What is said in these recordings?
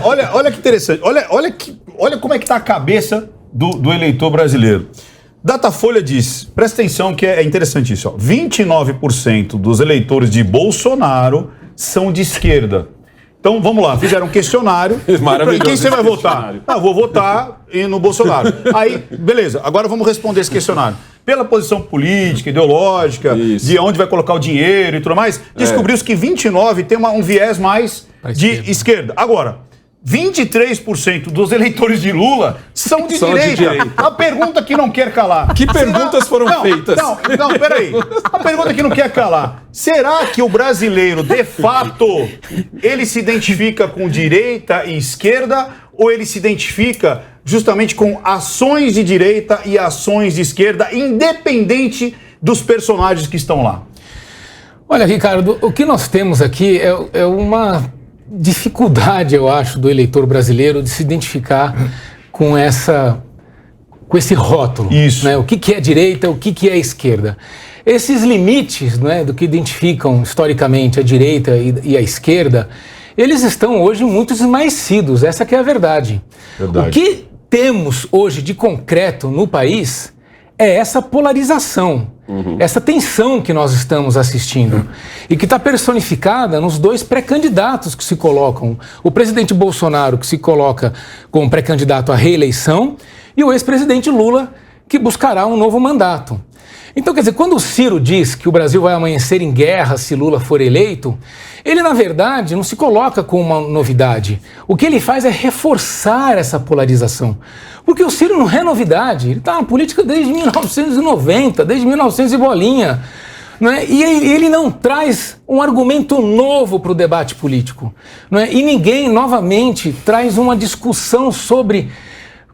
Olha que interessante. Olha como é que está a cabeça do eleitor brasileiro. Datafolha diz, presta atenção que é interessante isso, 29% dos eleitores de Bolsonaro são de esquerda. Então, vamos lá, fizeram um questionário. Maravilhoso. Quem você vai votar? Vou votar no Bolsonaro. Aí, beleza, agora vamos responder esse questionário. Pela posição política, ideológica, de onde vai colocar o dinheiro e tudo mais, descobriu-se que 29% tem um viés mais de esquerda. Agora, 23% dos eleitores de Lula são de direita. A pergunta que não quer calar. Que perguntas foram feitas? Não, peraí. A pergunta que não quer calar. Será que o brasileiro, de fato, ele se identifica com direita e esquerda ou ele se identifica justamente com ações de direita e ações de esquerda, independente dos personagens que estão lá? Olha, Ricardo, o que nós temos aqui é uma dificuldade, eu acho, do eleitor brasileiro de se identificar com esse rótulo. Isso. Né? O que é direita, o que é esquerda. Esses limites, né, do que identificam historicamente a direita e a esquerda, eles estão hoje muito esmaecidos, essa que é a verdade. O que temos hoje de concreto no país é essa polarização, essa tensão que nós estamos assistindo e que está personificada nos dois pré-candidatos que se colocam. O presidente Bolsonaro, que se coloca como pré-candidato à reeleição, e o ex-presidente Lula, que buscará um novo mandato. Então, quer dizer, quando o Ciro diz que o Brasil vai amanhecer em guerra se Lula for eleito, ele, na verdade, não se coloca como uma novidade. O que ele faz é reforçar essa polarização. Porque o Ciro não é novidade, ele está na política desde 1990, desde 1900 e bolinha. Né? E ele não traz um argumento novo para o debate político. Né? E ninguém, novamente, traz uma discussão sobre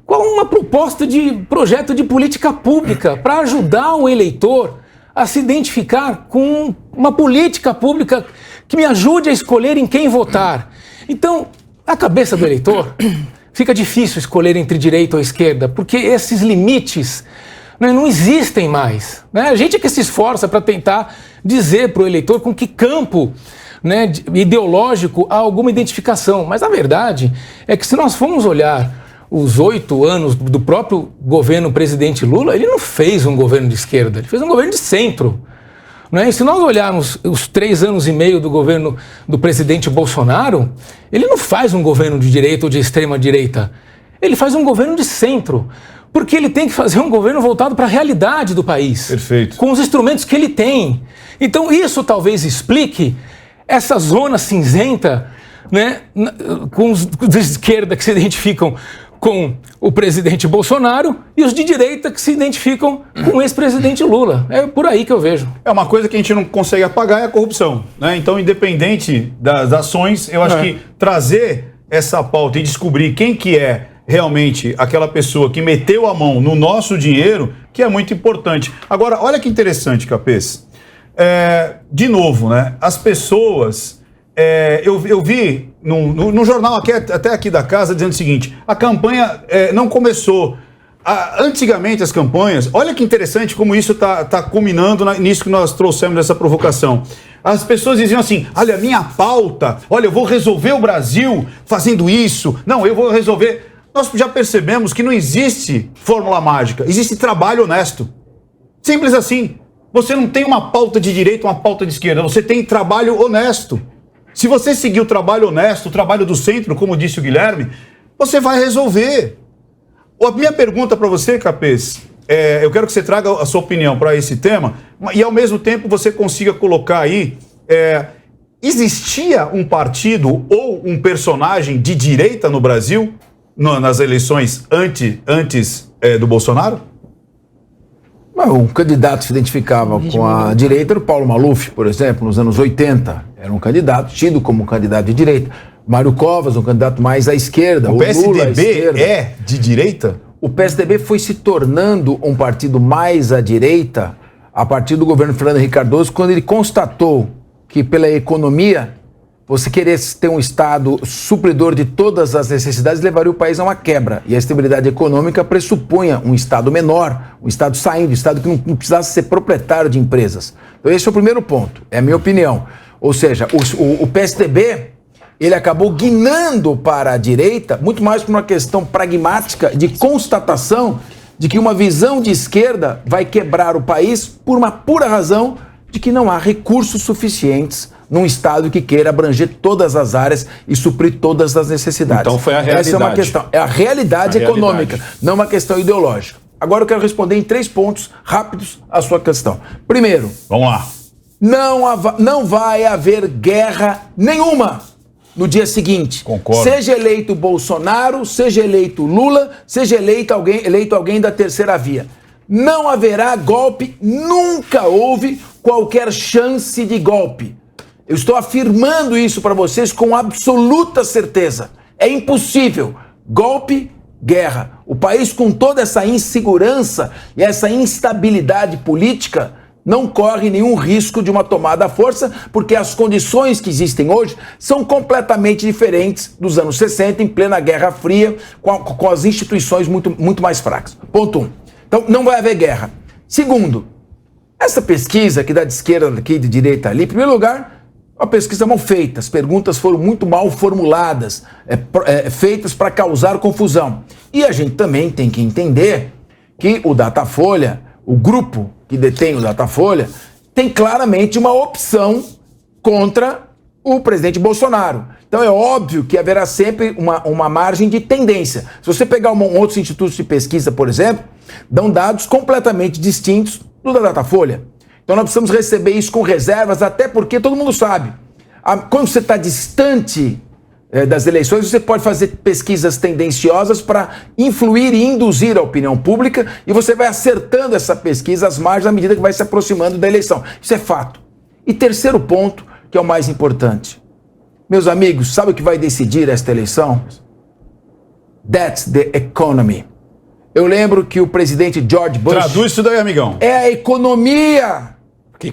qual uma proposta de projeto de política pública para ajudar o eleitor a se identificar com uma política pública que me ajude a escolher em quem votar. Então, a cabeça do eleitor fica difícil escolher entre direita ou esquerda, porque esses limites, né, não existem mais. Né? A gente é que se esforça para tentar dizer para o eleitor com que campo, né, ideológico há alguma identificação. Mas a verdade é que se nós formos olhar os 8 anos do próprio governo presidente Lula, ele não fez um governo de esquerda, ele fez um governo de centro. Né? E se nós olharmos os 3 anos e meio do governo do presidente Bolsonaro, ele não faz um governo de direita ou de extrema direita, ele faz um governo de centro, porque ele tem que fazer um governo voltado para a realidade do país. Perfeito. Com os instrumentos que ele tem. Então isso talvez explique essa zona cinzenta, né, com os de esquerda que se identificam com o presidente Bolsonaro e os de direita que se identificam com o ex-presidente Lula. É por aí que eu vejo. É uma coisa que a gente não consegue apagar, é a corrupção. Né? Então, independente das ações, eu acho que trazer essa pauta e descobrir quem que é realmente aquela pessoa que meteu a mão no nosso dinheiro, que é muito importante. Agora, olha que interessante, Capês. De novo, né? As pessoas... eu vi no jornal até aqui da casa dizendo o seguinte: a campanha não começou. Antigamente as campanhas, olha que interessante como isso tá culminando nisso que nós trouxemos dessa provocação. As pessoas diziam assim: olha, minha pauta, olha, eu vou resolver o Brasil fazendo isso. Não, eu vou resolver. Nós já percebemos que não existe fórmula mágica, existe trabalho honesto. Simples assim. Você não tem uma pauta de direita, uma pauta de esquerda, você tem trabalho honesto. Se você seguir o trabalho honesto, o trabalho do centro, como disse o Guilherme, você vai resolver. A minha pergunta para você, Capês, eu quero que você traga a sua opinião para esse tema e, ao mesmo tempo, você consiga colocar aí, existia um partido ou um personagem de direita no Brasil nas eleições antes do Bolsonaro? Um candidato se identificava com a direita era o Paulo Maluf, por exemplo, nos anos 80. Era um candidato tido como um candidato de direita. Mário Covas, um candidato mais à esquerda. O PSDB é de direita? O PSDB foi se tornando um partido mais à direita a partir do governo Fernando Henrique Cardoso, quando ele constatou que pela economia, você querer ter um Estado supridor de todas as necessidades levaria o país a uma quebra. E a estabilidade econômica pressupunha um Estado menor, um Estado saindo, um Estado que não precisasse ser proprietário de empresas. Então esse é o primeiro ponto, é a minha opinião. Ou seja, o PSDB ele acabou guinando para a direita, muito mais por uma questão pragmática de constatação de que uma visão de esquerda vai quebrar o país por uma pura razão de que não há recursos suficientes num Estado que queira abranger todas as áreas e suprir todas as necessidades. Então foi a realidade. Essa é uma questão, é a realidade econômica, não uma questão ideológica. Agora eu quero responder em 3 pontos rápidos a sua questão. Primeiro, Vamos lá. não vai haver guerra nenhuma no dia seguinte. Concordo. Seja eleito Bolsonaro, seja eleito Lula, seja eleito alguém da terceira via. Não haverá golpe, nunca houve qualquer chance de golpe. Eu estou afirmando isso para vocês com absoluta certeza. É impossível. Golpe, guerra. O país com toda essa insegurança e essa instabilidade política não corre nenhum risco de uma tomada à força, porque as condições que existem hoje são completamente diferentes dos anos 60, em plena Guerra Fria, com as instituições muito mais fracas. Ponto 1. Então, não vai haver guerra. Segundo, essa pesquisa aqui da esquerda, aqui de direita ali, em primeiro lugar, uma pesquisa mal feita, as perguntas foram muito mal formuladas, feitas para causar confusão. E a gente também tem que entender que o Datafolha, o grupo que detém o Datafolha, tem claramente uma opção contra o presidente Bolsonaro. Então é óbvio que haverá sempre uma margem de tendência. Se você pegar outros institutos de pesquisa, por exemplo, dão dados completamente distintos do da Datafolha. Então nós precisamos receber isso com reservas, até porque todo mundo sabe, quando você está distante das eleições, você pode fazer pesquisas tendenciosas para influir e induzir a opinião pública, e você vai acertando essa pesquisa às margens à medida que vai se aproximando da eleição. Isso é fato. E terceiro ponto, que é o mais importante. Meus amigos, sabe o que vai decidir esta eleição? That's the economy. Eu lembro que o presidente George Bush... Traduz isso daí, amigão. É a economia.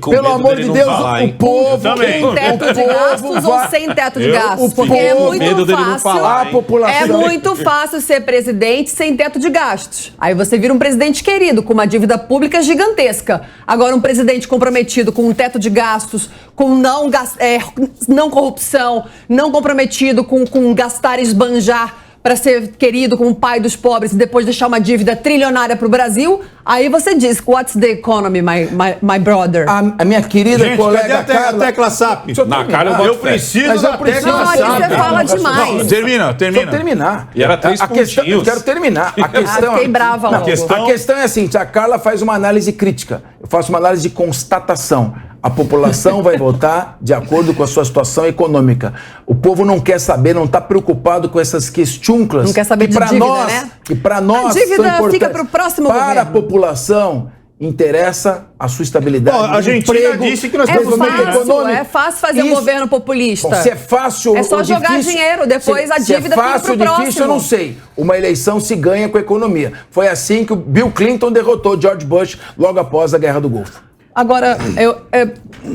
Pelo amor de Deus, falar, o povo... Tem teto de gastos ou sem teto de gastos? Porque é muito fácil... A população... É muito fácil ser presidente sem teto de gastos. Aí você vira um presidente querido, com uma dívida pública gigantesca. Agora, um presidente comprometido com um teto de gastos, com não corrupção, não comprometido com gastar e esbanjar para ser querido como pai dos pobres e depois deixar uma dívida trilionária para o Brasil, aí você diz, what's the economy, my brother? A minha querida Gente, colega cadê Carla... a tecla SAP? Na cara Eu preciso Mas eu da preciso- tecla Não, SAP. aqui você fala demais. Não, termina. Deixa eu terminar. E era 3 questão, eu pontinhos. quero terminar. A questão, fiquei brava logo. A questão é assim, a Carla faz uma análise crítica, eu faço uma análise de constatação. A população vai votar de acordo com a sua situação econômica. O povo não quer saber, não está preocupado com essas questúnculas. Não quer saber de dívida, né? E para nós A dívida são importantes. fica pro próximo Para governo. a população, interessa a sua estabilidade. Bom, a Argentina disse que nós É fácil fazer um governo populista. Bom, se é fácil É só ou jogar difícil, dinheiro, depois a dívida se é fácil fica pro ou difícil, próximo. eu não sei. Uma eleição se ganha com a economia. Foi assim que o Bill Clinton derrotou George Bush logo após a Guerra do Golfo. Agora,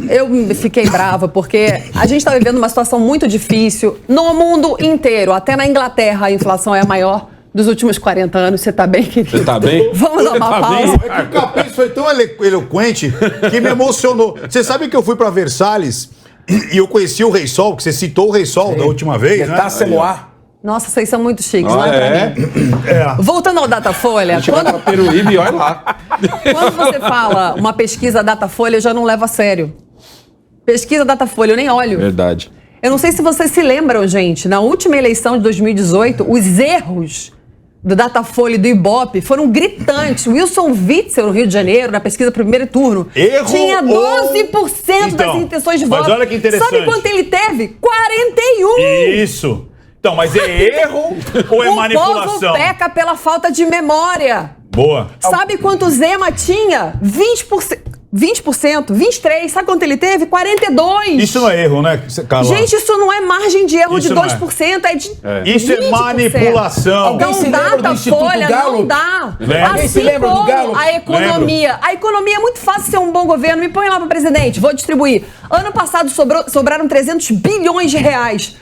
eu fiquei brava porque a gente está vivendo uma situação muito difícil no mundo inteiro. Até na Inglaterra a inflação é a maior dos últimos 40 anos. Você tá bem, querido? Você tá bem? Vamos dar uma Tá bem? pausa. É que o Capês foi tão eloquente que me emocionou. Você sabe que eu fui pra Versalhes e eu conheci o Rei Sol, que você citou o Rei Sol da última vez, né? Tá Semoá. Nossa, vocês são muito chiques, não Ah, é pra mim? Voltando ao Datafolha, Chegar pra Peruíbe e olha lá. quando você fala uma pesquisa Datafolha, eu já não levo a sério. Pesquisa Datafolha, eu nem olho. Verdade. Eu não sei se vocês se lembram, gente, na última eleição de 2018, os erros do Datafolha e do Ibope foram gritantes. Wilson Witzel, no Rio de Janeiro, na pesquisa primeiro turno, Erro tinha 12% das Então, intenções de mas voto. olha que interessante. Sabe quanto ele teve? 41%! Isso. Então, mas é erro ou é O manipulação? povo peca pela falta de memória. Boa. Sabe quanto o Zema tinha? 20%, 23%. Sabe quanto ele teve? 42%. Isso não é erro, né, Carla? Gente, isso não é margem de erro Isso de não é. 2%, é de Isso é 20%. manipulação. Alguém se Não lembra dá, do Instituto Folha, Gallup? não dá. Lembra? Alguém se Assim lembra do como Gallup? a economia. A economia é muito fácil ser um bom governo. Me põe lá para presidente, vou distribuir. Ano passado sobraram 300 bilhões de reais.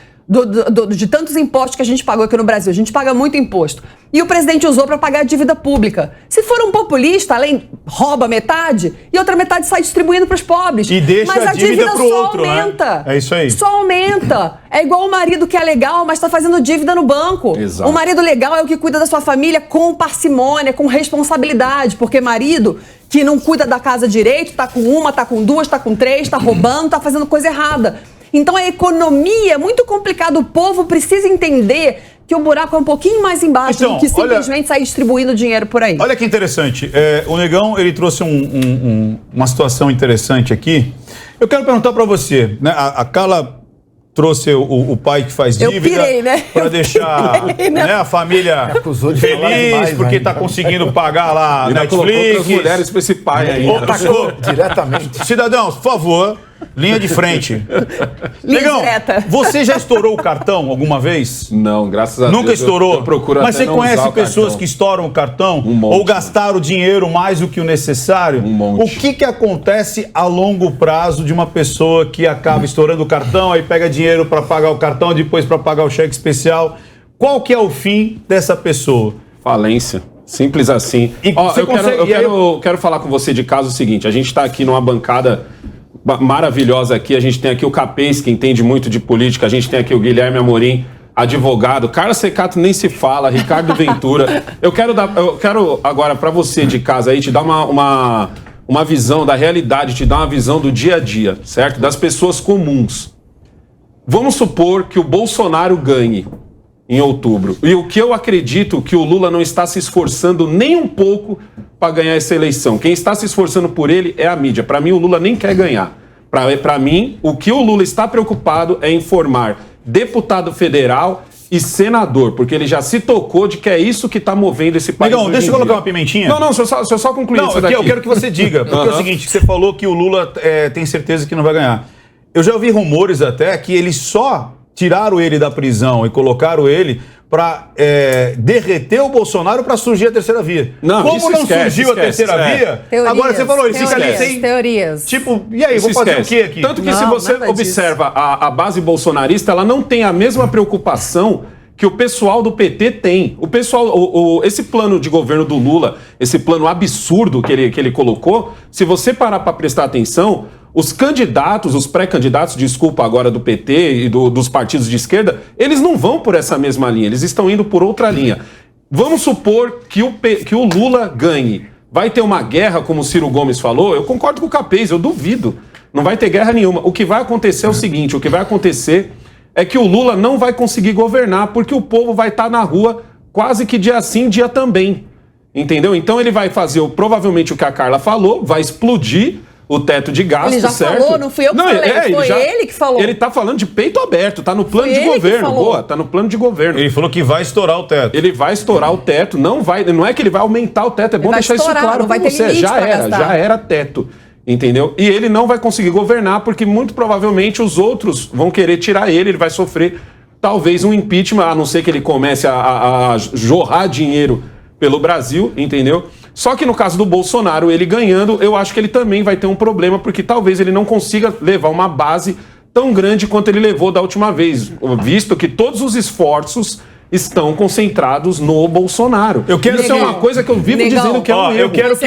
de tantos impostos que a gente pagou aqui no Brasil. A gente paga muito imposto. E o presidente usou para pagar a dívida pública. Se for um populista, além rouba metade e outra metade sai distribuindo para os pobres. E deixa mas a dívida pro só outro, aumenta. né? É isso aí. Só aumenta. É igual o marido que é legal, mas está fazendo dívida no banco. Exato. O marido legal é o que cuida da sua família com parcimônia, com responsabilidade. Porque marido que não cuida da casa direito, tá com uma, tá com duas, tá com três, tá roubando, tá fazendo coisa errada. Então a economia é muito complicada. O povo precisa entender que o buraco é um pouquinho mais embaixo Então, do que simplesmente sair distribuindo dinheiro por aí. Olha que interessante. O Negão, ele trouxe uma situação interessante aqui. Eu quero perguntar para você, né? A Carla trouxe o pai que faz Eu dívida pirei, né? para deixar pirei, né? né, a família acusou de falar feliz demais, porque né? está conseguindo pagar lá Ainda colocou Netflix. outras mulheres pra esse pai ainda. Atacou. Diretamente. Cidadãos, por favor, linha de frente. Linha Negão, direta. você já estourou o cartão alguma vez? Não, graças a Nunca Deus. estourou? Eu procuro Mas até você não conhece usar o pessoas cartão. que estouram o cartão? Um monte. Ou gastaram dinheiro mais do que o necessário? Um monte. O que acontece a longo prazo de uma pessoa que acaba estourando o cartão, aí pega dinheiro para pagar o cartão, depois para pagar o cheque especial? Qual que é o fim dessa pessoa? Falência. Simples assim. E Ó, você eu consegue- quero falar com você de caso seguinte. A gente está aqui numa bancada maravilhosa aqui. A gente tem aqui o Capês, que entende muito de política. A gente tem aqui o Guilherme Amorim, advogado. Carlos Secato nem se fala. Ricardo Ventura. Eu quero agora, para você de casa aí, te dar uma visão da realidade, te dar uma visão do dia a dia, certo? Das pessoas comuns. Vamos supor que o Bolsonaro ganhe em outubro. E o que eu acredito que o Lula não está se esforçando nem um pouco para ganhar essa eleição. Quem está se esforçando por ele é a mídia. Para mim, o Lula nem quer ganhar. Para mim, o que o Lula está preocupado é em formar deputado federal e senador, porque ele já se tocou de que é isso que está movendo esse país. Negão, hoje deixa em eu colocar dia. uma pimentinha. Não, deixa eu só concluir Não, isso aqui daqui. eu quero que você diga, porque é o seguinte, você falou que o Lula tem certeza que não vai ganhar. Eu já ouvi rumores até que eles só tiraram ele da prisão e colocaram ele para derreter o Bolsonaro para surgir a terceira via. Não, Como isso não esquece, surgiu a terceira esquece, via, Teorias, agora você falou, ele fica ali sem... Teorias. Tipo, e aí, Isso vou fazer esquece. o quê aqui? Tanto que Não, se você nada observa a base bolsonarista, ela não tem a mesma preocupação que o pessoal do PT tem. O pessoal, esse plano de governo do Lula, esse plano absurdo que ele colocou, se você parar para prestar atenção, os candidatos, os pré-candidatos, desculpa agora, do PT e dos partidos de esquerda, eles não vão por essa mesma linha, eles estão indo por outra linha. Vamos supor que o Lula ganhe. Vai ter uma guerra, como o Ciro Gomes falou? Eu concordo com o Capês, eu duvido. Não vai ter guerra nenhuma. O que vai acontecer é o seguinte, o que vai acontecer é que o Lula não vai conseguir governar, porque o povo vai estar na rua quase que dia sim, dia também. Entendeu? Então ele vai fazer provavelmente o que a Carla falou, vai explodir o teto de gastos, Ele já certo? falou, não fui eu que falei, foi ele que falou. Ele tá falando de peito aberto, tá no plano Foi de ele que governo. falou. Boa, tá no plano de governo. Ele falou que vai estourar o teto. Ele vai estourar o teto, não é que ele vai aumentar o teto, é bom vai deixar isso estourar, claro não vai pra ter você. limite pra gastar. Já era teto, entendeu? E ele não vai conseguir governar porque muito provavelmente os outros vão querer tirar ele vai sofrer talvez um impeachment, a não ser que ele comece a jorrar dinheiro pelo Brasil, entendeu? Só que no caso do Bolsonaro, ele ganhando, eu acho que ele também vai ter um problema, porque talvez ele não consiga levar uma base tão grande quanto ele levou da última vez, visto que todos os esforços estão concentrados no Bolsonaro. Eu quero Isso é uma coisa que eu vivo Negão, dizendo que é um Ó, erro. eu quero que